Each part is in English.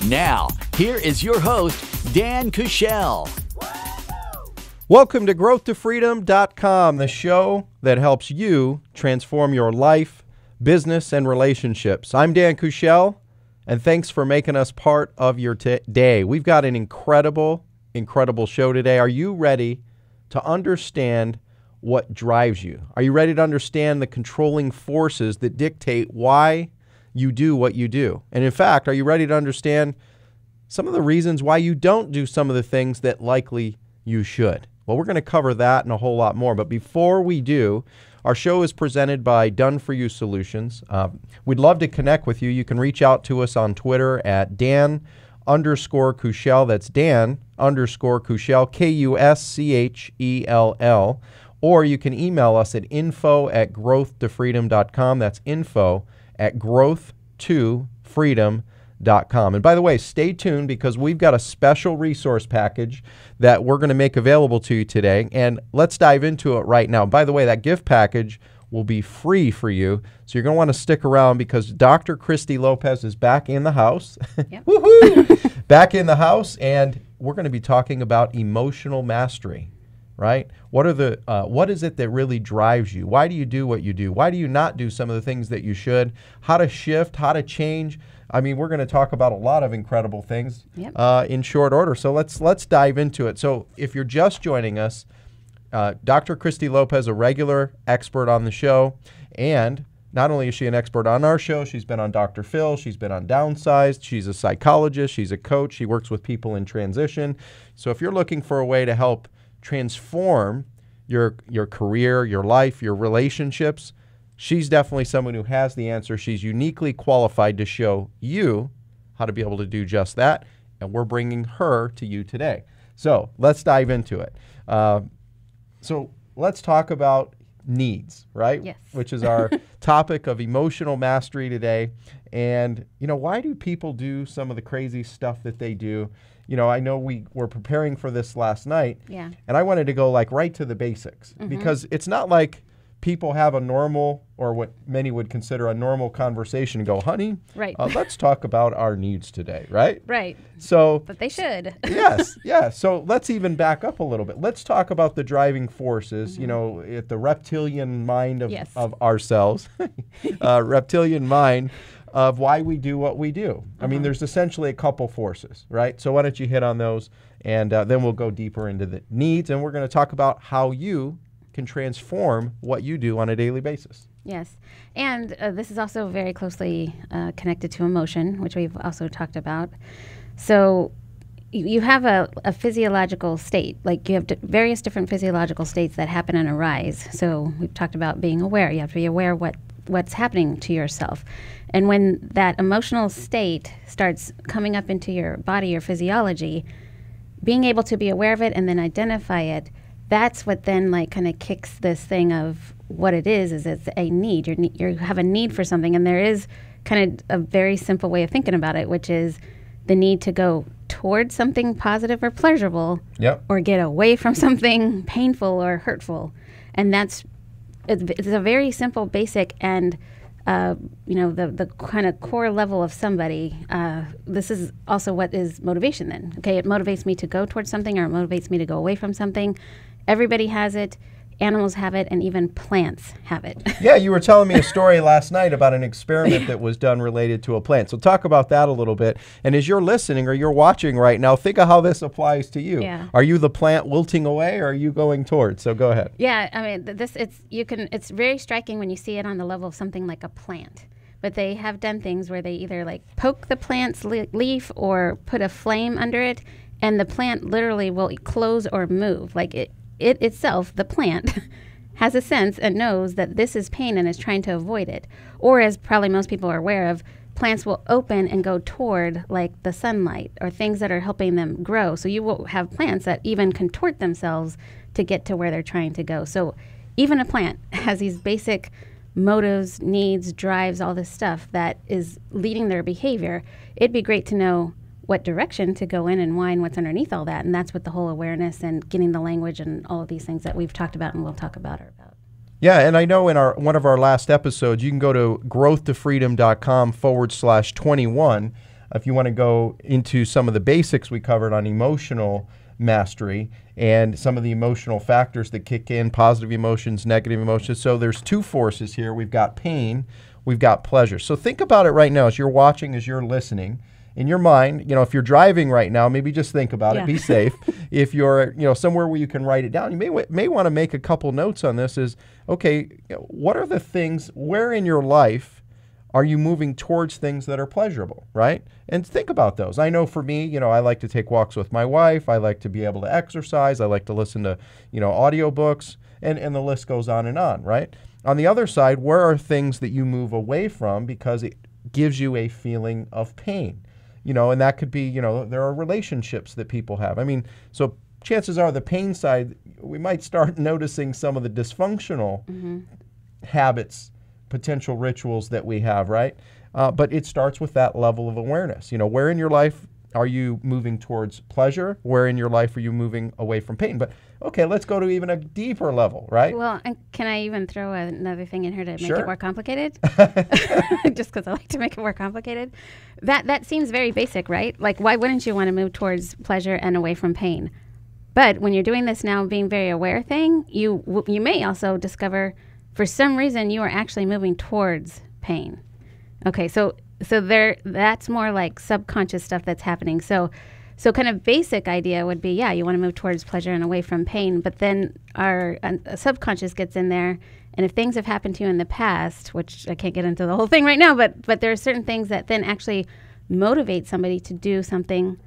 Now, here is your host, Dan Kushel. Welcome to GrowthToFreedom.com, the show that helps you transform your life, business, and relationships. I'm Dan Kushel, and thanks for making us part of your day. We've got an incredible show today. Are you ready to understand what drives you? Are you ready to understand the controlling forces that dictate why you do what you do? And in fact, are you ready to understand some of the reasons why you don't do some of the things that likely you should? Well, we're going to cover that and a whole lot more. But before we do, our show is presented by Done For You Solutions. We'd love to connect with you. You can reach out to us on Twitter at Dan_Kushel. That's Dan_Kushel, Kuschell. Or you can email us at info@growthtofreedom.com. That's info@growthtofreedom.com. And by the way, stay tuned because we've got a special resource package that we're going to make available to you today. And let's dive into it right now. By the way, that gift package will be free for you. So you're going to want to stick around because Dr. Christy Lopez is back in the house. Yep. Woohoo! Back in the house. And we're going to be talking about emotional mastery, right? What is it that really drives you? Why do you do what you do? Why do you not do some of the things that you should? How to shift, how to change. I mean, we're going to talk about a lot of incredible things in short order. So let's dive into it. So if you're just joining us, Dr. Christy Lopez, a regular expert on the show, and not only is she an expert on our show, she's been on Dr. Phil, she's been on Downsized, she's a psychologist, she's a coach, she works with people in transition. So if you're looking for a way to help transform your career, your life, your relationships, she's definitely someone who has the answer. She's uniquely qualified to show you how to be able to do just that, and we're bringing her to you today. So let's dive into it. So let's talk about needs, right? Yes. Which is our topic of emotional mastery today. And, why do people do some of the crazy stuff that they do? I know we were preparing for this last night, and I wanted to go right to the basics because it's not like people have a normal, or what many would consider a normal conversation and go, honey, let's talk about our needs today, right? Right. So, but they should. Yes, yeah. So let's even back up a little bit. Let's talk about the driving forces, at the reptilian mind of ourselves, reptilian mind of why we do what we do. I mean, there's essentially a couple forces, right? So why don't you hit on those, and then we'll go deeper into the needs, and we're going to talk about how you can transform what you do on a daily basis. Yes. And this is also very closely connected to emotion, which we've also talked about. So you have a physiological state, you have various different physiological states that happen and arise. So we've talked about being aware. You have to be aware of what's happening to yourself. And when that emotional state starts coming up into your body, your physiology, being able to be aware of it and then identify it, that's what then kind of kicks this thing of what it is it's a need. You have a need for something, and there is kind of a very simple way of thinking about it, which is the need to go towards something positive or pleasurable, or get away from something painful or hurtful. And it's a very simple, basic, and the kind of core level of somebody. This is also what is motivation then. Okay, it motivates me to go towards something, or it motivates me to go away from something. Everybody has it. Animals have it, and even plants have it. Yeah, you were telling me a story last night about an experiment that was done related to a plant. So talk about that a little bit. And as you're listening or you're watching right now, think of how this applies to you. Yeah. Are you the plant wilting away, or are you going towards? So go ahead. Yeah, I mean, it's very striking when you see it on the level of something like a plant. But they have done things where they either poke the plant's leaf or put a flame under it, and the plant literally will close or move. It itself, the plant, has a sense and knows that this is pain and is trying to avoid it. Or, as probably most people are aware of, plants will open and go toward the sunlight or things that are helping them grow. So you will have plants that even contort themselves to get to where they're trying to go. So even a plant has these basic motives, needs, drives, all this stuff that is leading their behavior. It'd be great to know what direction to go in and why and what's underneath all that. And that's what the whole awareness and getting the language and all of these things that we've talked about and we'll talk about are about. Yeah, and I know in one of our last episodes, you can go to growthtofreedom.com/21. if you want to go into some of the basics we covered on emotional mastery and some of the emotional factors that kick in, positive emotions, negative emotions. So there's two forces here. We've got pain, we've got pleasure. So think about it right now as you're watching, as you're listening. In your mind, if you're driving right now, maybe just think about it, be safe. If you're, somewhere where you can write it down, you may want to make a couple notes on this is, okay, what are the things, where in your life are you moving towards things that are pleasurable, right? And think about those. I know for me, I like to take walks with my wife. I like to be able to exercise. I like to listen to, audiobooks, and the list goes on, right? On the other side, where are things that you move away from because it gives you a feeling of pain? And that could be, there are relationships that people have. I mean, so chances are the pain side, we might start noticing some of the dysfunctional habits, potential rituals that we have, right? But it starts with that level of awareness. Where in your life are you moving towards pleasure? Where in your life are you moving away from pain? But okay, let's go to even a deeper level, right? Well, and can I even throw another thing in here to make Sure. it more complicated? Just because I like to make it more complicated. That seems very basic, right? Like, why wouldn't you want to move towards pleasure and away from pain? But when you're doing this now, being very aware thing, you may also discover, for some reason, you are actually moving towards pain. Okay, so that's more like subconscious stuff that's happening. So kind of basic idea would be, you want to move towards pleasure and away from pain, but then our subconscious gets in there, and if things have happened to you in the past, which I can't get into the whole thing right now, but there are certain things that then actually motivate somebody to do something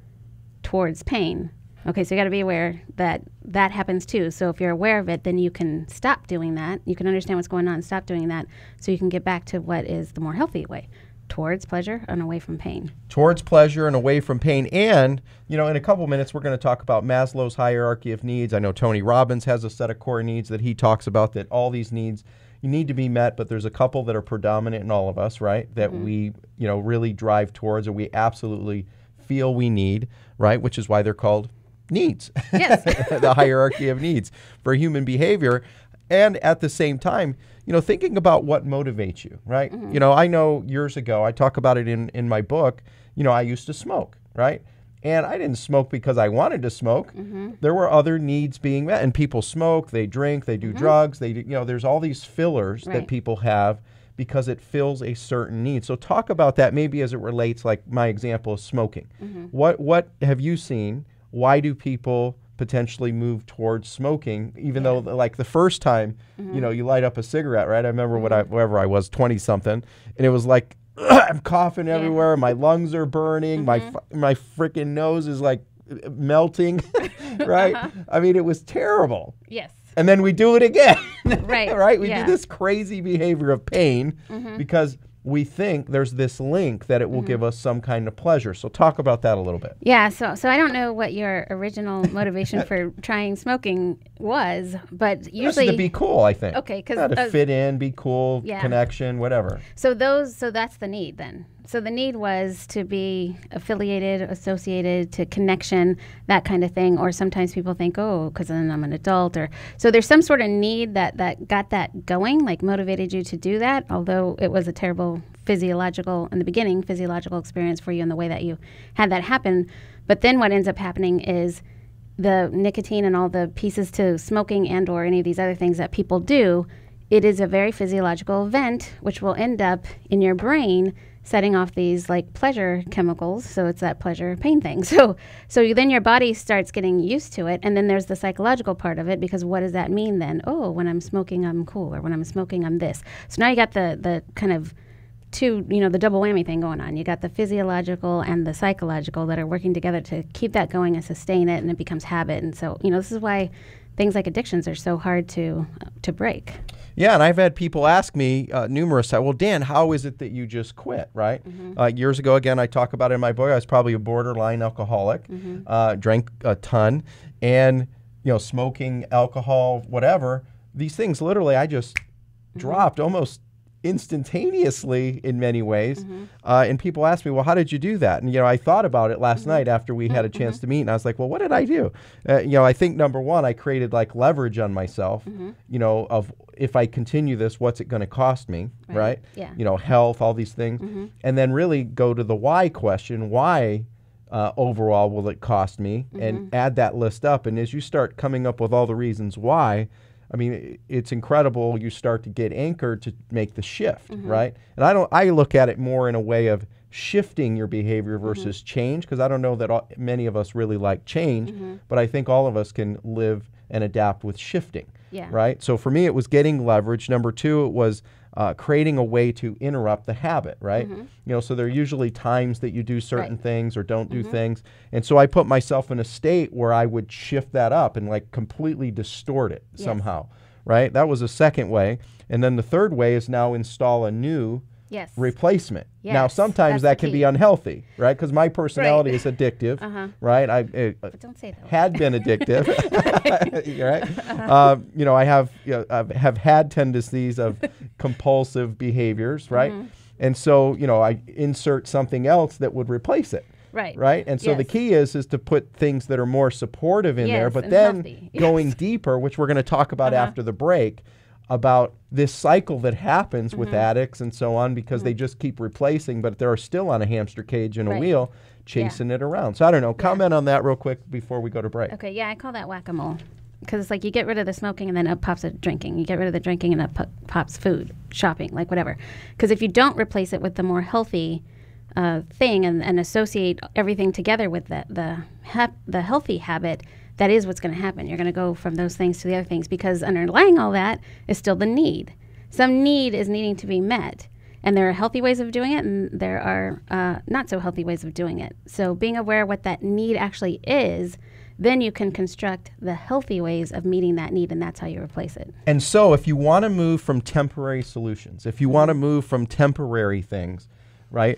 towards pain. Okay, so you got to be aware that that happens too. So if you're aware of it, then you can stop doing that. You can understand what's going on and stop doing that, so you can get back to what is the more healthy way. Towards pleasure and away from pain. Towards pleasure and away from pain. And, in a couple minutes, we're going to talk about Maslow's hierarchy of needs. I know Tony Robbins has a set of core needs that he talks about, that all these needs you need to be met, but there's a couple that are predominant in all of us, right? That we, really drive towards, or we absolutely feel we need, right? Which is why they're called needs. Yes. The hierarchy of needs for human behavior. And at the same time, thinking about what motivates you, right? I know years ago, I talk about it in my book, I used to smoke, right? And I didn't smoke because I wanted to smoke. There were other needs being met. And people smoke, they drink, they do drugs, they do, there's all these fillers that people have because it fills a certain need. So talk about that maybe as it relates, like my example of smoking. What have you seen? Why do people potentially move towards smoking, even though like the first time, you light up a cigarette, right? I remember whenever I was 20 something, and it was like, I'm coughing everywhere. My lungs are burning. My freaking nose is like melting, right? I mean, it was terrible. Yes. And then we do it again, Right. right? We do this crazy behavior of pain because we think there's this link that it will give us some kind of pleasure. So talk about that a little bit. Yeah, so I don't know what your original motivation for trying smoking was, but usually to be cool, I think. Okay, because to fit in, be cool, connection, whatever. So that's the need then. So the need was to be affiliated, associated, to connection, that kind of thing. Or sometimes people think, because then I'm an adult. Or so there's some sort of need that got that going, like motivated you to do that, although it was a terrible physiological experience for you in the way that you had that happen. But then what ends up happening is the nicotine and all the pieces to smoking and or any of these other things that people do, it is a very physiological event, which will end up in your brain setting off these like pleasure chemicals. So it's that pleasure pain thing. So then your body starts getting used to it. And then there's the psychological part of it, because what does that mean then? Oh, when I'm smoking, I'm cool. Or when I'm smoking, I'm this. So now you got the kind of two, the double whammy thing going on. You got the physiological and the psychological that are working together to keep that going and sustain it. And it becomes habit. And so, this is why things like addictions are so hard to break. Yeah, and I've had people ask me numerous times, well, Dan, how is it that you just quit, right? Years ago, again, I talk about it in my book, I was probably a borderline alcoholic, drank a ton, and, smoking, alcohol, whatever, these things literally I just dropped almost instantaneously in many ways. And people ask me, well, how did you do that? And, I thought about it last night after we had a chance to meet, and I was like, well, what did I do? I think number one, I created like leverage on myself, of if I continue this, what's it going to cost me, right? Yeah. Health, all these things. And then really go to the why question, why overall will it cost me, and add that list up. And as you start coming up with all the reasons why, I mean, it's incredible. You start to get anchored to make the shift, right? And I look at it more in a way of shifting your behavior versus change, because I don't know that many of us really like change, but I think all of us can live and adapt with shifting, right? So for me, it was getting leverage. Number two, it was creating a way to interrupt the habit, right? So there are usually times that you do certain things or don't do things. And so I put myself in a state where I would shift that up and like completely distort it somehow, right? That was a second way. And then the third way is now install a new replacement. Now, sometimes that can be unhealthy, right? Because my personality is addictive, right? But don't say that. Had been addictive, right? I have had tendencies of compulsive behaviors, right? And so, I insert something else that would replace it. Right. And so the key is to put things that are more supportive in there, but then healthy. Going deeper, which we're going to talk about after the break, about this cycle that happens with addicts and so on, because they just keep replacing, but they're still on a hamster cage and a wheel chasing it around. So I don't know, comment on that real quick before we go to break. Okay, yeah, I call that whack-a-mole. Because it's like you get rid of the smoking and then up pops a drinking. You get rid of the drinking and up pops food, shopping, like whatever. Because if you don't replace it with the more healthy thing and associate everything together with the healthy habit, that is what's going to happen. You're going to go from those things to the other things, because underlying all that is still the need. Some need is needing to be met. And there are healthy ways of doing it, and there are not so healthy ways of doing it. So being aware of what that need actually is, then you can construct the healthy ways of meeting that need, and that's how you replace it. And so if you want to move from temporary solutions, if you want to move from temporary things, right,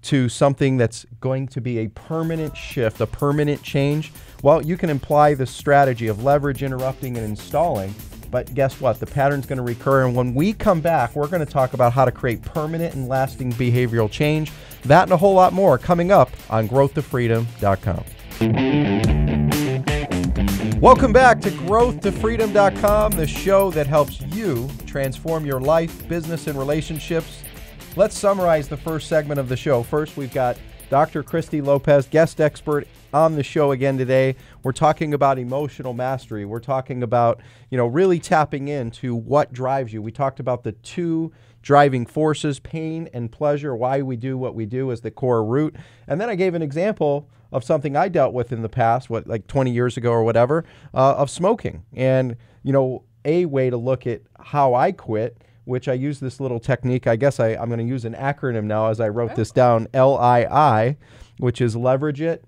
to something that's going to be a permanent shift, a permanent change, well, you can apply the strategy of leverage, interrupting, and installing. But guess what? The pattern's going to recur. And when we come back, we're going to talk about how to create permanent and lasting behavioral change. That and a whole lot more coming up on growthtofreedom.com. Welcome back to growthtofreedom.com, the show that helps you transform your life, business, and relationships. Let's summarize the first segment of the show. First, we've got Dr. Christy Lopez, guest expert on the show again today. We're talking about emotional mastery. We're talking about, really tapping into what drives you. We talked about the two driving forces, pain and pleasure, why we do what we do as the core root. And then I gave an example of something I dealt with in the past, like 20 years ago or whatever, of smoking. And, a way to look at how I quit, which I use this little technique. I guess I'm going to use an acronym now as I wrote this down, LII, which is leverage it,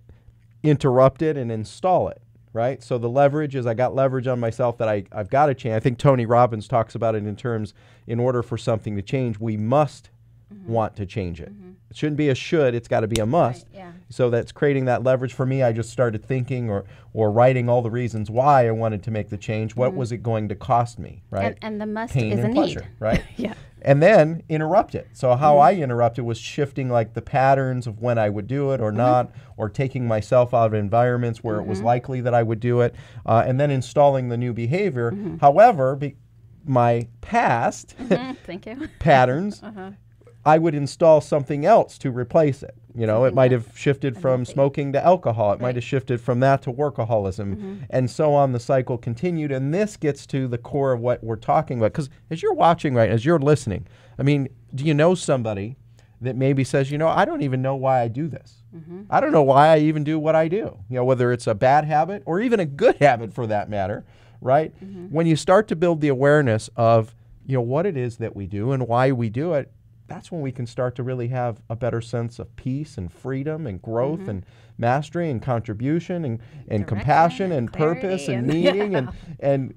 interrupt it, and install it, right? So the leverage is I got leverage on myself that I've got to change. I think Tony Robbins talks about it in terms, in order for something to change, we must want to change it. It shouldn't be a should, it's got to be a must. Right, yeah. So that's creating that leverage for me. I just started thinking or writing all the reasons why I wanted to make the change. What was it going to cost me, right? And the must Pain is and a pleasure, need. right? Yeah. And then interrupt it. So how I interrupted was shifting like the patterns of when I would do it or not, or taking myself out of environments where it was likely that I would do it, and then installing the new behavior. However, my past Thank you. patterns, I would install something else to replace it. It might have shifted from smoking to alcohol. It might have shifted from that to workaholism, and so on. The cycle continued, and this gets to the core of what we're talking about. Because as you're watching, right, as you're listening, I mean, do you know somebody that maybe says, I don't even know why I do this. I don't know why I even do what I do. Whether it's a bad habit or even a good habit for that matter, right? When you start to build the awareness of, what it is that we do and why we do it, that's when we can start to really have a better sense of peace and freedom and growth and mastery and contribution and compassion and purpose and meaning and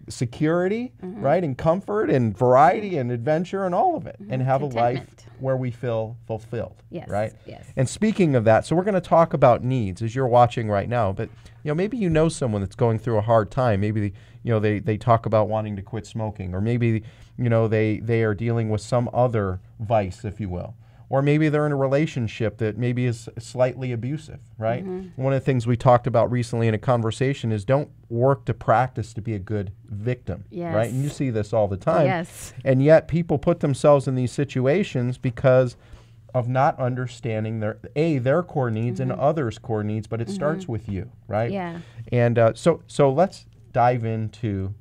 security, right, and comfort and variety and adventure and all of it, and have a life where we feel fulfilled. Yes, Right. yes. And speaking of that, so we're going to talk about needs as you're watching right now. But maybe you know someone that's going through a hard time. Maybe they talk about wanting to quit smoking, or maybe they are dealing with some other vice, if you will. Or maybe they're in a relationship that maybe is slightly abusive, right? One of the things we talked about recently in a conversation is don't work to practice to be a good victim, right? And you see this all the time. Yes. And yet people put themselves in these situations because of not understanding their core needs and others' core needs, but it starts with you, right? Yeah. And so let's dive into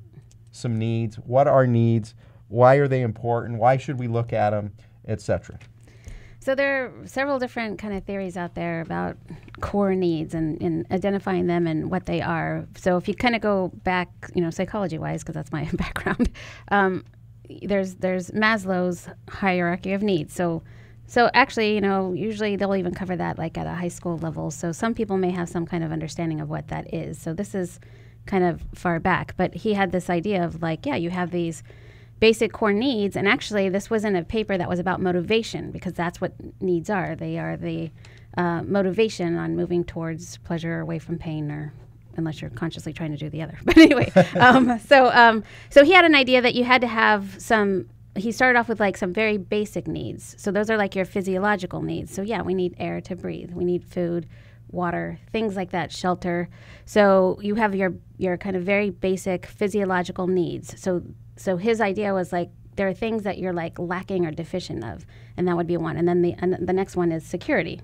some needs. What are needs? Why are they important? Why should we look at them, etc.? So there are several different kind of theories out there about core needs and identifying them and what they are. So if you kind of go back, psychology-wise, because that's my background, there's Maslow's hierarchy of needs. So actually, usually they'll even cover that like at a high school level. So some people may have some kind of understanding of what that is. So this is kind of far back. But he had this idea of like, you have these basic core needs, and actually this wasn't a paper that was about motivation, because that's what needs are. They are the motivation on moving towards pleasure or away from pain, or unless you're consciously trying to do the other. But anyway, so he had an idea that you had to have some. He started off with like some very basic needs. So those are like your physiological needs. So we need air to breathe. We need food, water, things like that, shelter. So you have your kind of very basic physiological needs. So his idea was like there are things that you're like lacking or deficient of, and that would be one. And then the next one is security.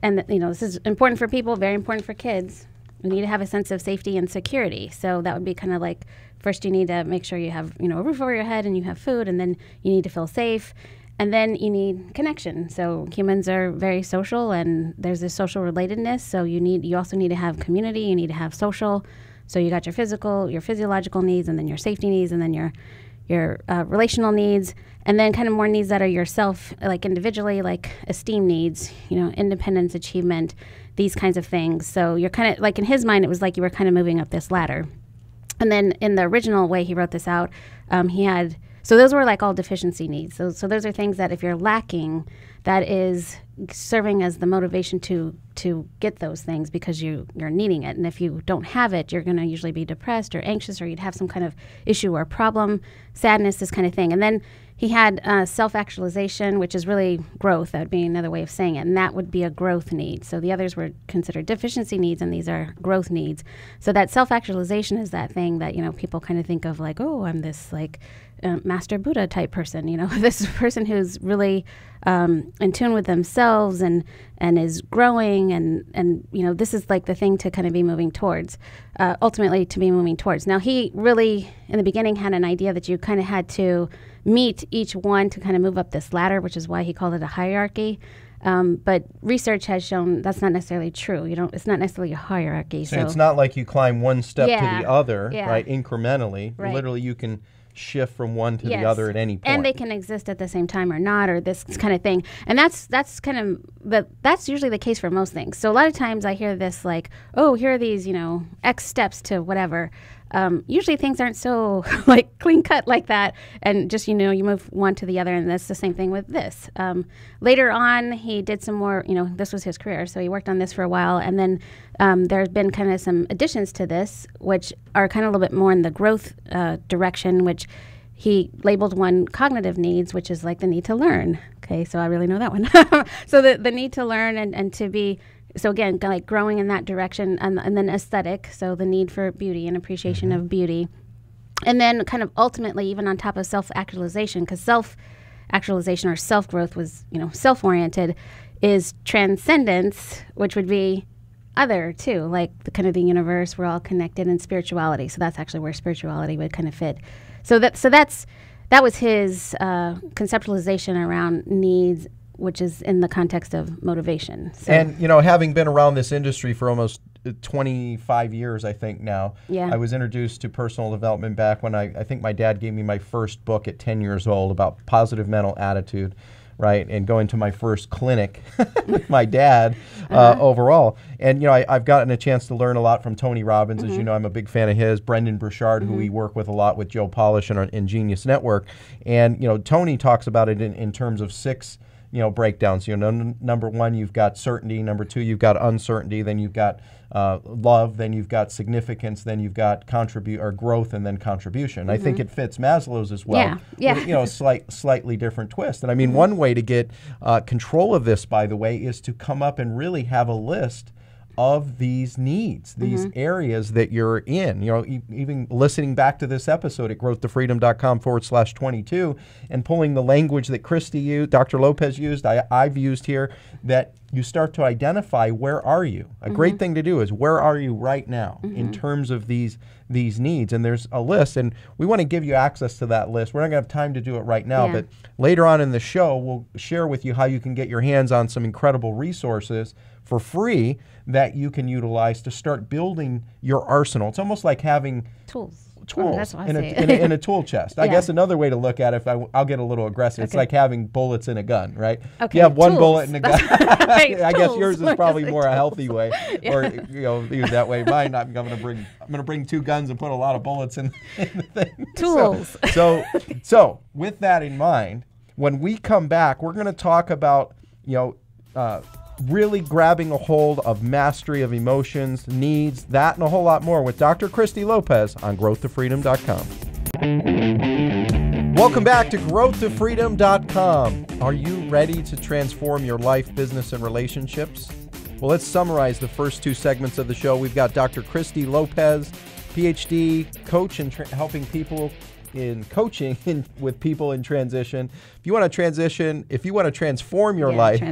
And this is important for people, very important for kids. You need to have a sense of safety and security. So that would be kind of like, first you need to make sure you have a roof over your head and you have food, and then you need to feel safe. And then you need connection. So humans are very social, and there's this social relatedness. So you also need to have community. You need to have social. So you got your physiological needs, and then your safety needs, and then your relational needs, and then kind of more needs that are yourself, like individually, like esteem needs, independence, achievement, these kinds of things. So you're kind of like, in his mind, it was like you were kind of moving up this ladder. And then in the original way he wrote this out, so those were like all deficiency needs. So those are things that if you're lacking, that is serving as the motivation to get those things because you're needing it. And if you don't have it, you're going to usually be depressed or anxious, or you'd have some kind of issue or problem, sadness, this kind of thing. And then he had self-actualization, which is really growth. That would be another way of saying it. And that would be a growth need. So the others were considered deficiency needs, and these are growth needs. So that self-actualization is that thing that, people kind of think of like, oh, I'm this like Master Buddha type person, this person who's really in tune with themselves and is growing, and this is like the thing to kind of be moving towards, ultimately to be moving towards. Now he really in the beginning had an idea that you kind of had to meet each one to kind of move up this ladder, which is why he called it a hierarchy. But research has shown that's not necessarily true. It's not necessarily a hierarchy. So it's not like you climb one step to the other, yeah. right, incrementally. Right. Literally you can shift from one to yes. the other at any point. And they can exist at the same time or not, or this kind of thing. And that's usually the case for most things. So a lot of times I hear this like, oh, here are these, X steps to whatever. Usually things aren't so like clean cut like that, and just you move one to the other, and that's the same thing with this. Later on, he did some more. This was his career, so he worked on this for a while, and then there's been kind of some additions to this, which are kind of a little bit more in the growth direction, which he labeled one cognitive needs, which is like the need to learn. Okay, so I really know that one. So the need to learn and to be. So again, like growing in that direction, and then aesthetic, so the need for beauty and appreciation of beauty. And then kind of ultimately, even on top of self-actualization, because self-actualization or self-growth was, self-oriented, is transcendence, which would be other too, like the kind of the universe, we're all connected, and spirituality. So that's actually where spirituality would kind of fit. That was his conceptualization around needs, which is in the context of motivation. So. And, having been around this industry for almost 25 years, I think now, I was introduced to personal development back when I think my dad gave me my first book at 10 years old about positive mental attitude, right? And going to my first clinic with my dad overall. And, I've gotten a chance to learn a lot from Tony Robbins. As you know, I'm a big fan of his. Brendan Burchard, who we work with a lot with Joe Polish and Genius Network. And, Tony talks about it in terms of 6 breakdowns. Number one, you've got certainty. Number two, you've got uncertainty. Then you've got love. Then you've got significance. Then you've got growth, and then contribution. I think it fits Maslow's as well. Yeah. With, slightly different twist. And I mean, one way to get control of this, by the way, is to come up and really have a list of these needs, these areas that you're in. Even listening back to this episode at growthtofreedom.com/22 and pulling the language that Christy used, Dr. Lopez used, I've used here, that you start to identify where are you. A great thing to do is where are you right now in terms of these needs. And there's a list, and we want to give you access to that list. We're not going to have time to do it right now, but later on in the show, we'll share with you how you can get your hands on some incredible resources for free that you can utilize to start building your arsenal. It's almost like having tools that's in a tool chest. I guess another way to look at it, I'll get a little aggressive, it's like having bullets in a gun, right? Okay. You have one bullet in a gun. Right. I guess yours is probably more a healthy way, or use that way. Mine, I'm going to bring two guns and put a lot of bullets in the thing. Tools. So with that in mind, when we come back, we're going to talk about really grabbing a hold of mastery of emotions, needs, that and a whole lot more with Dr. Christy Lopez on growthtofreedom.com. Welcome back to growthtofreedom.com. Are you ready to transform your life, business, and relationships? Well, let's summarize the first two segments of the show. We've got Dr. Christy Lopez, PhD, coach and helping people in coaching with people in transition. If you want to transition, if you want to transform your life,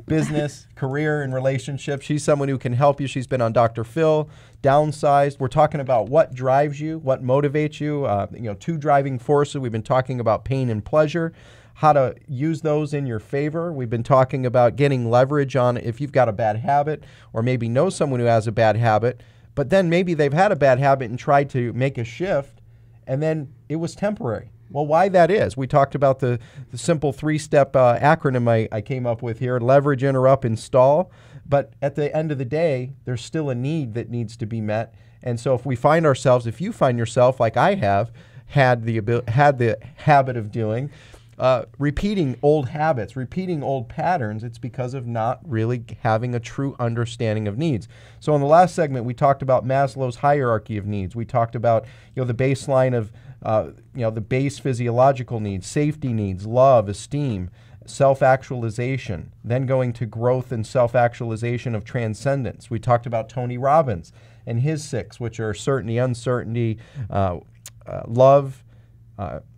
business, career, and relationships, she's someone who can help you. She's been on Dr. Phil, Downsized. We're talking about what drives you, what motivates you, two driving forces. We've been talking about pain and pleasure, how to use those in your favor. We've been talking about getting leverage on if you've got a bad habit or maybe know someone who has a bad habit, but then maybe they've had a bad habit and tried to make a shift, and then it was temporary. Well, why that is. We talked about the simple three-step acronym I came up with here: leverage, interrupt, install. But at the end of the day, there's still a need that needs to be met. And so if you find yourself, like I have, had the habit of doing, repeating old habits, repeating old patterns, it's because of not really having a true understanding of needs. So in the last segment, we talked about Maslow's hierarchy of needs. We talked about the baseline of the base physiological needs, safety needs, love, esteem, self-actualization, then going to growth and self-actualization of transcendence. We talked about Tony Robbins and his 6, which are certainty, uncertainty, love,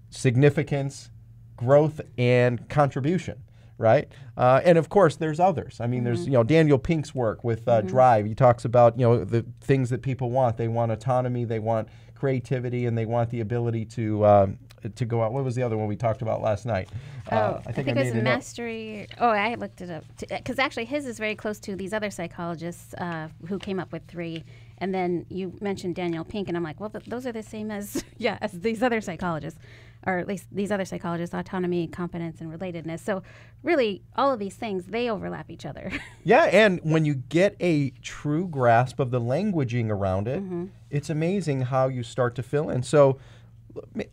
significance, growth, and contribution, right? And of course, there's others. I mean, there's Daniel Pink's work with Drive. He talks about the things that people want. They want autonomy, they want creativity, and they want the ability to go out. What was the other one we talked about last night? I think it was mastery. Oh, I looked it up because actually his is very close to these other psychologists who came up with 3. And then you mentioned Daniel Pink, and I'm like, well, those are the same as these other psychologists, or at least these other psychologists: autonomy, competence, and relatedness. So really, all of these things, they overlap each other. Yeah, and when you get a true grasp of the languaging around it, it's amazing how you start to fill in. So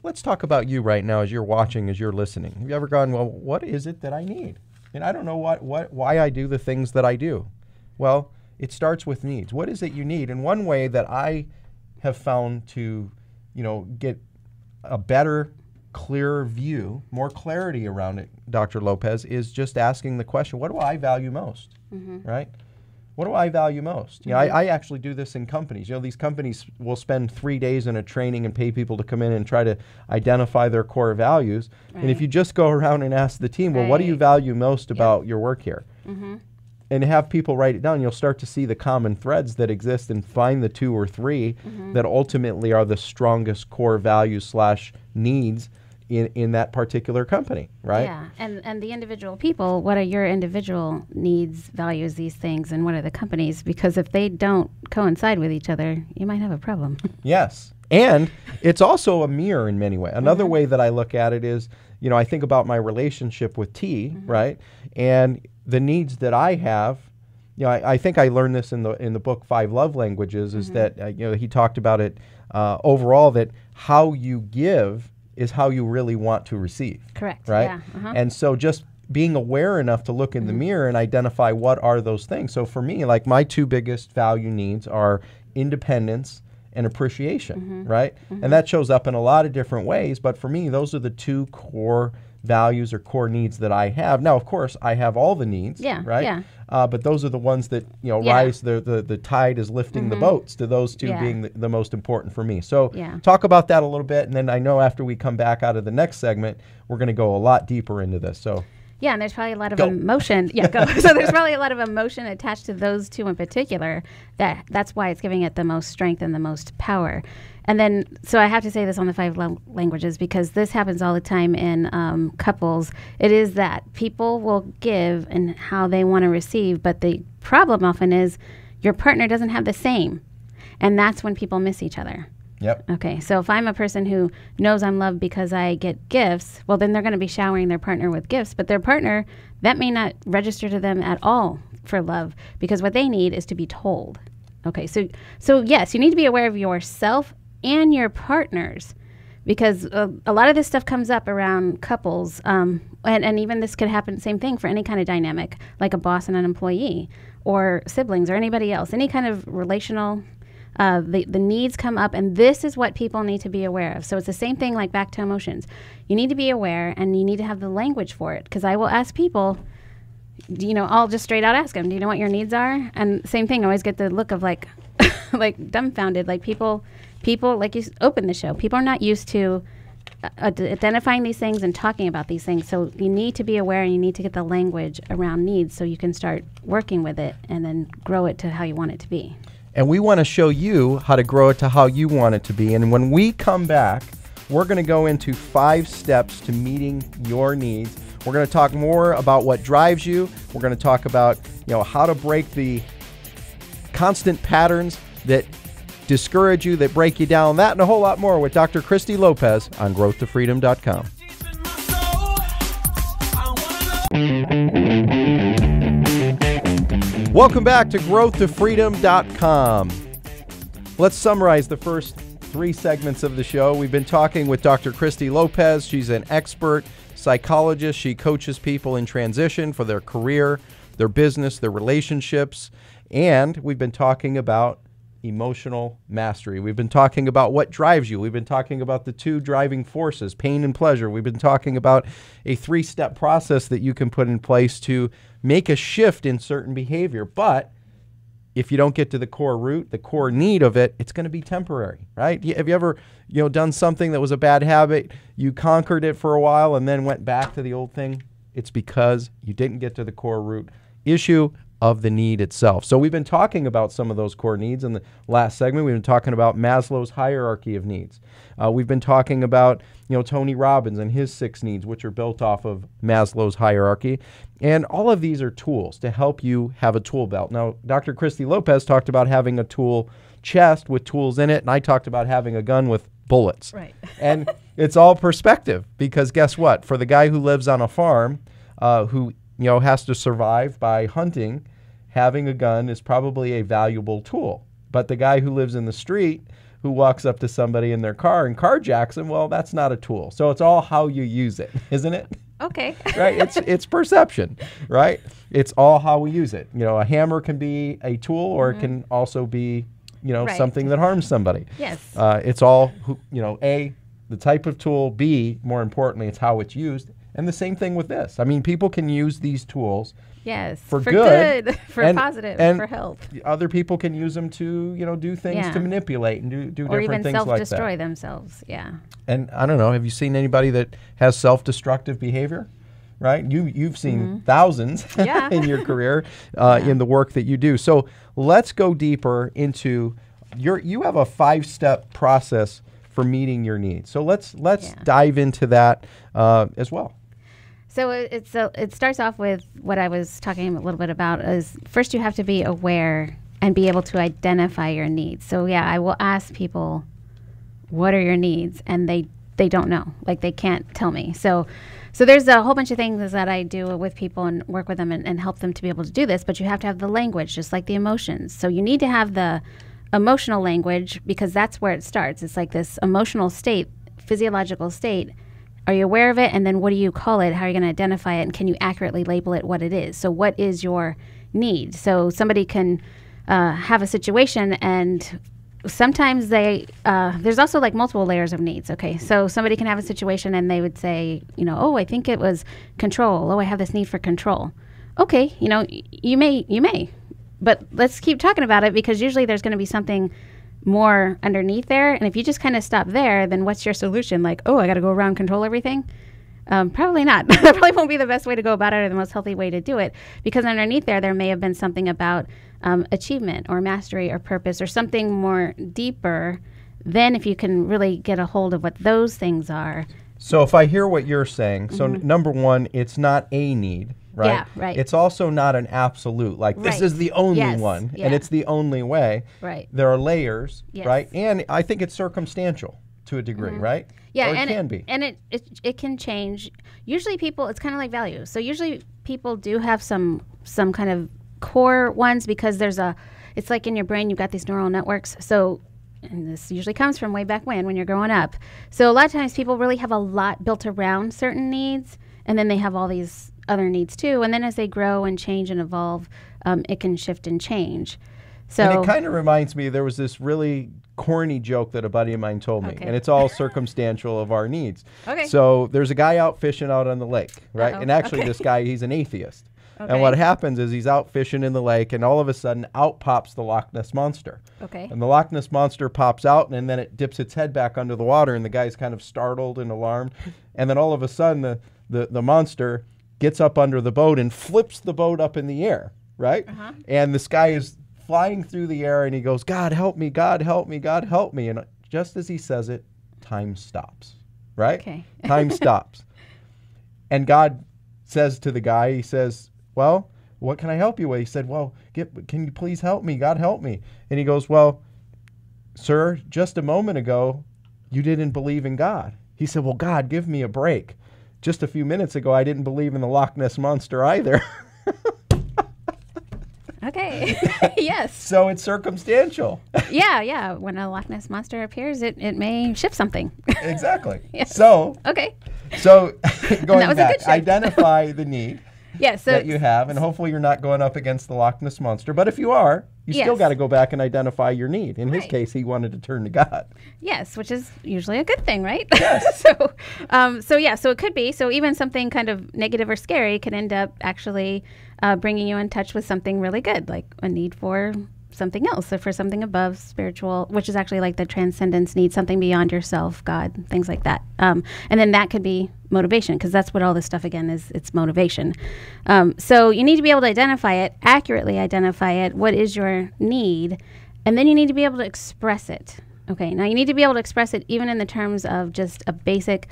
let's talk about you right now as you're watching, as you're listening. Have you ever gone, well, what is it that I need? And I don't know why I do the things that I do. Well, it starts with needs. What is it you need? And one way that I have found to, get a better, clearer view, more clarity around it, Dr. Lopez, is just asking the question, what do I value most, right? What do I value most? I actually do this in companies. These companies will spend 3 days in a training and pay people to come in and try to identify their core values. Right. And if you just go around and ask the team, well, what do you value most about your work here? And have people write it down, you'll start to see the common threads that exist and find the 2 or 3 that ultimately are the strongest core values / needs in that particular company, right? Yeah, and the individual people, what are your individual needs, values, these things, and what are the companies? Because if they don't coincide with each other, you might have a problem. Yes, and it's also a mirror in many ways. Another way that I look at it is, I think about my relationship with T, right? And the needs that I have, I think I learned this in the book 5 Love Languages, is that he talked about it overall, that how you give is how you really want to receive. Correct. Right? Yeah. And so just being aware enough to look in the mirror and identify what are those things. So for me, like my two biggest value needs are independence and appreciation, right? And that shows up in a lot of different ways, but for me, those are the two core values or core needs that I have. Now, of course, I have all the needs, right? Yeah. But those are the ones that, rise, the tide is lifting the boats, to those two being the most important for me. So talk about that a little bit, and then I know after we come back out of the next segment, we're going to go a lot deeper into this. So yeah, and there's probably a lot of emotion. Yeah, go. So there's probably a lot of emotion attached to those two in particular. That's why it's giving it the most strength and the most power. And then, so I have to say this on the 5 languages, because this happens all the time in couples. It is that people will give and how they want to receive, but the problem often is your partner doesn't have the same. And that's when people miss each other. Yep. Okay, so if I'm a person who knows I'm loved because I get gifts, well, then they're going to be showering their partner with gifts. But their partner, that may not register to them at all for love, because what they need is to be told. Okay, so yes, you need to be aware of yourself and your partners, because a lot of this stuff comes up around couples, and even this could happen, same thing for any kind of dynamic, like a boss and an employee, or siblings, or anybody else, any kind of relational. The needs come up, and this is what people need to be aware of. So it's the same thing, like back to emotions. You need to be aware, and you need to have the language for it, because I will ask people, I'll just straight out ask them, do you know what your needs are? And same thing, I always get the look of like like dumbfounded, like people like you open the show, people are not used to identifying these things and talking about these things. So you need to be aware, and you need to get the language around needs so you can start working with it and then grow it to how you want it to be. And we want to show you how to grow it to how you want it to be. And when we come back, we're going to go into 5 steps to meeting your needs. We're going to talk more about what drives you. We're going to talk about, how to break the constant patterns that discourage you, that break you down, that and a whole lot more with Dr. Christy Lopez on growthtofreedom.com. Welcome back to growthtofreedom.com. Let's summarize the first 3 segments of the show. We've been talking with Dr. Christy Lopez. She's an expert psychologist. She coaches people in transition for their career, their business, their relationships. And we've been talking about emotional mastery. We've been talking about what drives you. We've been talking about the 2 driving forces, pain and pleasure. We've been talking about a 3-step process that you can put in place to make a shift in certain behavior. But if you don't get to the core root, the core need of it, it's going to be temporary, right? Have you ever, done something that was a bad habit, you conquered it for a while and then went back to the old thing? It's because you didn't get to the core root issue of the need itself. So we've been talking about some of those core needs in the last segment. We've been talking about Maslow's hierarchy of needs. We've been talking about, Tony Robbins and his 6 needs, which are built off of Maslow's hierarchy. And all of these are tools to help you have a tool belt. Now, Dr. Christy Lopez talked about having a tool chest with tools in it, and I talked about having a gun with bullets. Right. And it's all perspective, because guess what? For the guy who lives on a farm, who has to survive by hunting, having a gun is probably a valuable tool. But the guy who lives in the street, who walks up to somebody in their car and carjacks them, well, that's not a tool. So it's all how you use it, isn't it? Okay. Right? It's perception, right? It's all how we use it. A hammer can be a tool, or it can also be, Right. something that harms somebody. Yes. It's all, A, the type of tool, B, more importantly, it's how it's used. And the same thing with this. I mean, people can use these tools Yes. for good, for positive, and for health. Other people can use them to, do things Yeah. to manipulate and do Or different even things like that. self-destroy themselves. Yeah. And I don't know, have you seen anybody that has self-destructive behavior? Right? You've seen thousands Yeah. in your career, in the work that you do. So let's go deeper into you have a 5-step process for meeting your needs. So let's dive into that as well. So it starts off with what I was talking a little bit about is first you have to be aware and be able to identify your needs. So yeah, I will ask people, what are your needs? And they don't know, like they can't tell me. So there's a whole bunch of things that I do with people and work with them and help them to be able to do this, but you have to have the language, just like the emotions. So you need to have the emotional language, because that's where it starts. It's like this emotional state, physiological state, Are you aware of it? And then what do you call it? How are you going to identify it? And can you accurately label it what it is? So what is your need? So somebody can have a situation, and sometimes there's also like multiple layers of needs. Okay. So somebody can have a situation and they would say, oh, I think it was control. Oh, I have this need for control. Okay. You may, but let's keep talking about it, because usually there's going to be something more underneath there. And if you just kind of stop there, then what's your solution? Like, oh, I got to go around control everything? Probably not. That probably won't be the best way to go about it, or the most healthy way to do it, because underneath there may have been something about achievement or mastery or purpose or something more deeper. Then if you can really get a hold of what those things are. So if I hear what you're saying, so number one, it's not a need, right? Yeah, right. It's also not an absolute, like this Right. is the only Yes, one, yeah. and it's the only way. Right. There are layers, Yes. right? And I think it's circumstantial to a degree, right? Yeah, Or it and can be. And it can change. Usually people, it's kind of like values. So usually people do have some kind of core ones, because it's like in your brain, you've got these neural networks. So, and this usually comes from way back when you're growing up. So a lot of times people really have a lot built around certain needs, and then they have all these other needs too. And then as they grow and change and evolve, it can shift and change. So And it kind of reminds me, there was this really corny joke that a buddy of mine told me, Okay. and it's all circumstantial of our needs. Okay. So there's a guy out fishing out on the lake, right? Uh-oh. And actually Okay. this guy, he's an atheist. Okay. And what happens is he's out fishing in the lake, and all of a sudden out pops the Loch Ness Monster. Okay. And the Loch Ness Monster pops out, and then it dips its head back under the water, and the guy's kind of startled and alarmed. And then all of a sudden the monster gets up under the boat and flips the boat up in the air, right? Uh-huh. And this guy is flying through the air, and he goes, God help me, God help me, God help me. And just as he says it, time stops, right? Okay. Time stops. And God says to the guy, he says, well, what can I help you with? He said, well, can you please help me? God help me. And he goes, well, sir, just a moment ago, you didn't believe in God. He said, well, God, give me a break. Just a few minutes ago, I didn't believe in the Loch Ness Monster either. Okay. Yes. So it's circumstantial. Yeah. When a Loch Ness Monster appears, it may shift something. Exactly. Yes. So Okay. going was a back, good shift. identify the need Yeah. So that you have, and hopefully you're not going up against the Loch Ness Monster. But if you are, you still Yes. got to go back and identify your need. In his Right. case, he wanted to turn to God. yes, which is usually a good thing, right? Yes. So it could be. So even something kind of negative or scary could end up actually bringing you in touch with something really good, like a need for something else, or for something above spiritual, which is actually like the transcendence need, something beyond yourself, God, things like that. And then that could be motivation, because that's what all this stuff again is. It's motivation. So you need to be able to identify it, accurately identify it. What is your need? And then you need to be able to express it. Okay, now you need to be able to express it even in the terms of just a basic,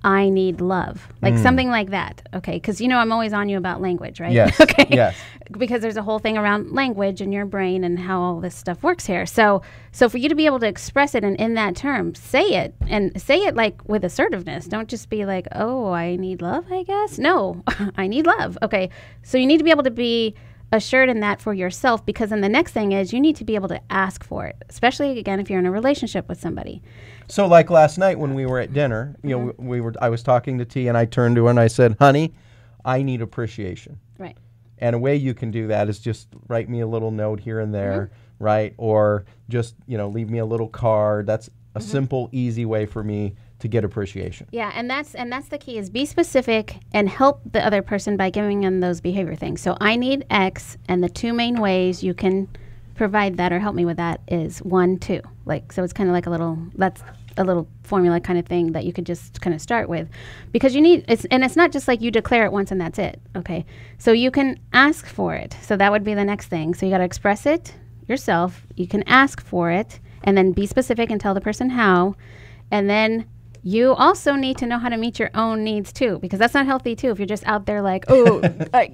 I need love, like something like that. Okay, because I'm always on you about language, right? Yes, Okay. yes. Because there's a whole thing around language in your brain and how all this stuff works here. So for you to be able to express it in that term, say it, and say it like with assertiveness. Don't just be like, oh, I need love, I guess. No, I need love. Okay, so you need to be able to be assured in that for yourself, because then the next thing is you need to be able to ask for it, especially again if you're in a relationship with somebody. So like last night when we were at dinner, I was talking to T, and I turned to her and I said, honey, I need appreciation. Right. And a way you can do that is just write me a little note here and there, right? Or just, leave me a little card. That's a simple, easy way for me to get appreciation. Yeah, and that's the key, is be specific and help the other person by giving them those behavior things. So I need X, and the two main ways you can provide that or help me with that is 1, 2. So it's kind of like that's a little formula kind of thing that you could just kind of start with, because it's not just like you declare it once and that's it. Okay, so you can ask for it. So that would be the next thing. So you got to express it yourself. You can ask for it, and then be specific and tell the person how, and then you also need to know how to meet your own needs too, because that's not healthy too. If you're just out there like, oh,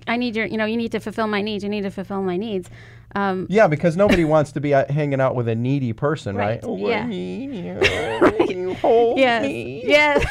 I need you need to fulfill my needs. You need to fulfill my needs. Yeah, because nobody wants to be hanging out with a needy person, right? Right, Oh, yeah. I need you. You hold me. Yes.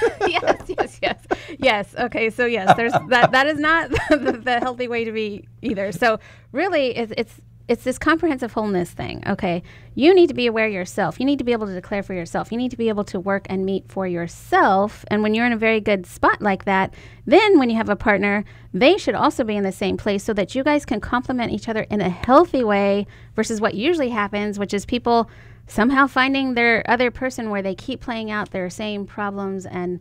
Yes. Okay. So yes, there's that is not the healthy way to be either. So really, it's it's this comprehensive wholeness thing. Okay, you need to be aware of yourself. You need to be able to declare for yourself. You need to be able to work and meet for yourself. And when you're in a very good spot like that, then when you have a partner, they should also be in the same place so that you guys can complement each other in a healthy way versus what usually happens, which is people somehow finding their other person where they keep playing out their same problems and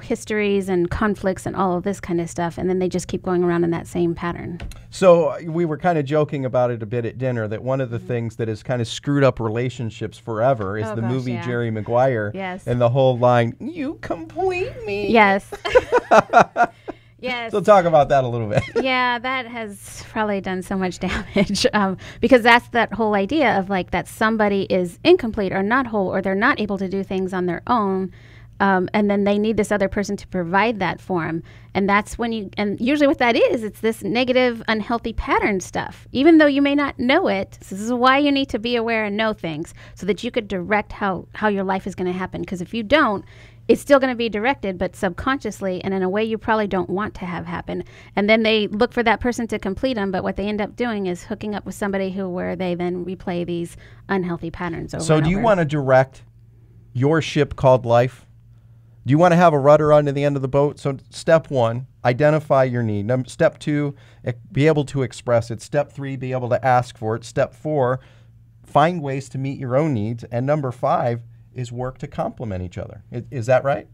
histories and conflicts and all of this kind of stuff, and then they just keep going around in that same pattern. So we were kind of joking about it a bit at dinner that one of the things that has kind of screwed up relationships forever is movie Jerry Maguire. Yes. And the whole line, "You complete me." Yes. Yes. So talk about that a little bit. Yeah, that has probably done so much damage because that's that whole idea of like that somebody is incomplete or not whole or they're not able to do things on their own. And then they need this other person to provide that for them. And that's when and usually what that is, it's this negative, unhealthy pattern stuff. Even though you may not know it, this is why you need to be aware and know things so that you could direct how your life is going to happen. Because if you don't, it's still going to be directed, but subconsciously and in a way you probably don't want to have happen. And then they look for that person to complete them, but what they end up doing is hooking up with somebody where they then replay these unhealthy patterns over and over. So do you want to direct your ship called life? Do you want to have a rudder onto the end of the boat? So step 1, identify your need. Step 2, be able to express it. Step 3, be able to ask for it. Step 4, find ways to meet your own needs. And number 5 is work to complement each other. Is that right?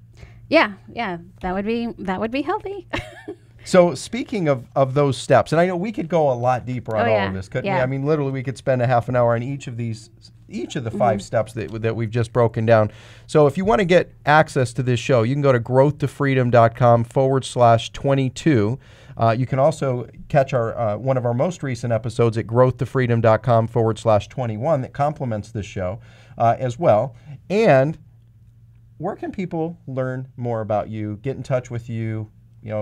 Yeah, that would be healthy. So speaking of those steps, and I know we could go a lot deeper on all of this, couldn't we? I mean, literally we could spend a half an hour on each of the 5 steps that we've just broken down. So if you want to get access to this show, you can go to growthtofreedom.com/22. You can also catch our one of our most recent episodes at growthtofreedom.com/21 that complements this show as well. And where can people learn more about you, get in touch with you,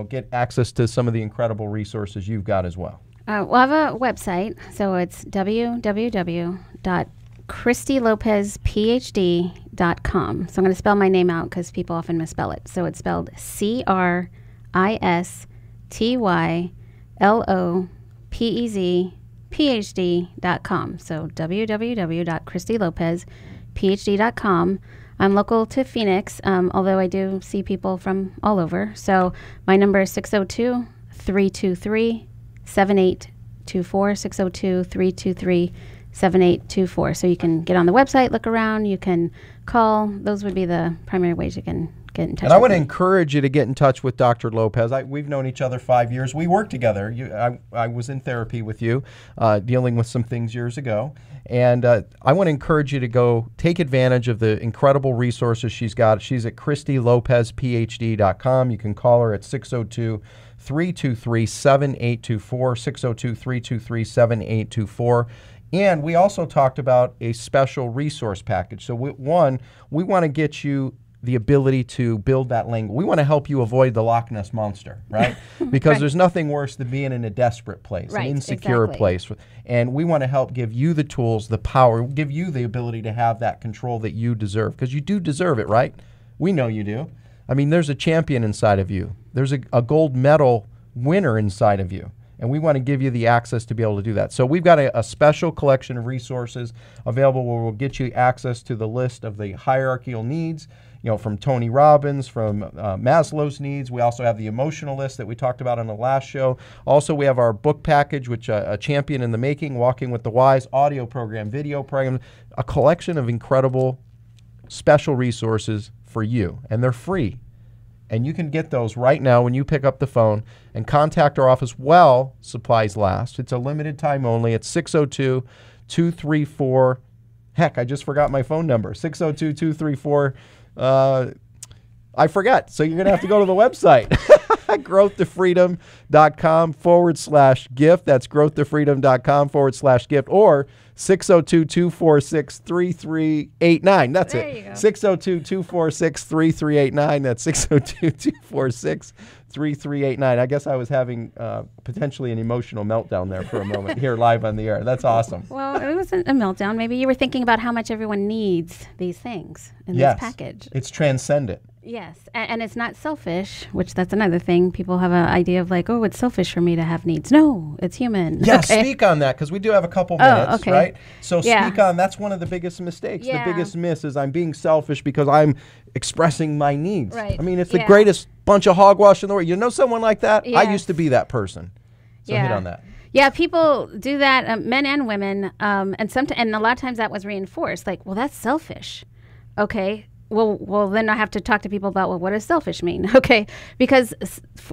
get access to some of the incredible resources you've got as well? We'll have a website, so it's www.ChristyLopezPhD.com. So I'm going to spell my name out because people often misspell it. So it's spelled ChristyLopezPhD.com. So www.ChristyLopezPhD.com. I'm local to Phoenix, although I do see people from all over. So my number is 602-323-7824, 602-323-7824. So you can get on the website, look around, you can call. Those would be the primary ways you can get in touch. And I want to encourage you to get in touch with Dr. Lopez. We've known each other 5 years. We worked together. I was in therapy with you, dealing with some things years ago. And I want to encourage you to go take advantage of the incredible resources she's got. She's at ChristyLopezPhD.com. You can call her at 602-323-7824, 602-323-7824. And we also talked about a special resource package. So we want to get you the ability to build that language. We want to help you avoid the Loch Ness Monster, right? Because there's nothing worse than being in a desperate place, an insecure place. And we want to help give you the tools, the power, give you the ability to have that control that you deserve. Because you do deserve it, right? We know you do. I mean, there's a champion inside of you. There's a gold medal winner inside of you. And we want to give you the access to be able to do that. So we've got a special collection of resources available where we'll get you access to the list of the hierarchical needs, from Tony Robbins, from Maslow's needs. We also have the emotional list that we talked about on the last show. Also, we have our book package, which A Champion in the Making, Walking with the Wise, audio program, video program, a collection of incredible special resources for you. And they're free. And you can get those right now when you pick up the phone and contact our office while supplies last. It's a limited time only. It's 602-234. Heck, I just forgot my phone number. 602-234. I forgot. So you're going to have to go to the website. growthtofreedom.com/gift. That's growthtofreedom.com/gift. Or 602-246-3389. That's there it. You go. 602-246-3389. That's 602-246-3389. I guess I was having potentially an emotional meltdown there for a moment here live on the air. That's awesome. Well, it wasn't a meltdown. Maybe you were thinking about how much everyone needs these things in this package. It's transcendent. Yes, and it's not selfish, which that's another thing. People have an idea of like, oh, it's selfish for me to have needs. No, it's human. Yeah, Okay. speak on that because we do have a couple minutes, okay. right? So Yeah. speak on, that's one of the biggest mistakes. Yeah. The biggest miss is I'm being selfish because I'm expressing my needs. Right. I mean, it's the Yeah. great's bunch of hogwash in the world. You know someone like that? I Yes. used to be that person. So hit on that. Yeah, people do that, men and women, and a lot of times that was reinforced. Like, well, that's selfish. Okay. Well, then I have to talk to people about, well, what does selfish mean? Okay, because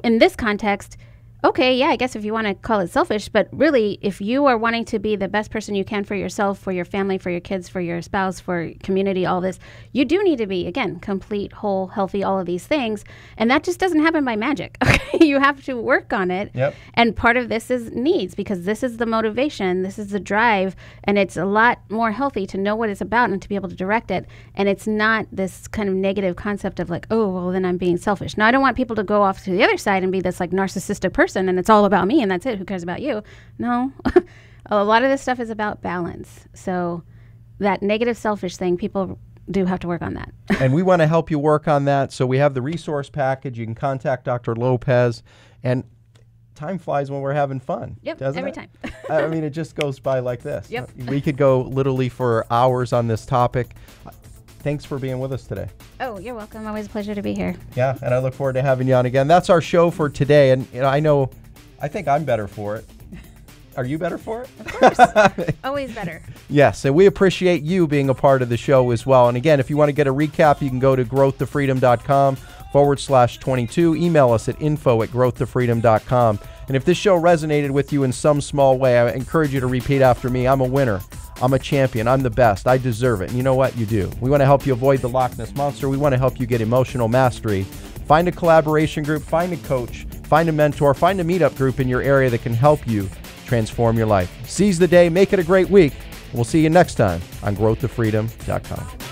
in this context, okay, yeah, I guess if you want to call it selfish, but really, if you are wanting to be the best person you can for yourself, for your family, for your kids, for your spouse, for community, all this, you do need to be, again, complete, whole, healthy, all of these things. And that just doesn't happen by magic. Okay, you have to work on it. Yep. And part of this is needs, because this is the motivation, this is the drive, and it's a lot more healthy to know what it's about and to be able to direct it. And it's not this kind of negative concept of like, oh, well, then I'm being selfish. Now, I don't want people to go off to the other side and be this like narcissistic person and it's all about me and that's it. Who cares about you? No. A lot of this stuff is about balance. So that negative selfish thing, people do have to work on that. And we want to help you work on that. So we have the resource package. You can contact Dr. Lopez. And time flies when we're having fun. Yep, doesn't every it? time. I mean, it just goes by like this. Yep. We could go literally for hours on this topic. Thanks for being with us today. Oh, you're welcome. Always a pleasure to be here. Yeah, and I look forward to having you on again. That's our show for today. And I think I'm better for it. Are you better for it? Of course. Always better. Yes, and we appreciate you being a part of the show as well. And again, if you want to get a recap, you can go to growthtofreedom.com/22. Email us at info@growthtofreedom.com. And if this show resonated with you in some small way, I encourage you to repeat after me. I'm a winner. I'm a champion. I'm the best. I deserve it. And you know what? You do. We want to help you avoid the Loch Ness Monster. We want to help you get emotional mastery. Find a collaboration group, find a coach, find a mentor, find a meetup group in your area that can help you transform your life. Seize the day. Make it a great week. We'll see you next time on growthtofreedom.com.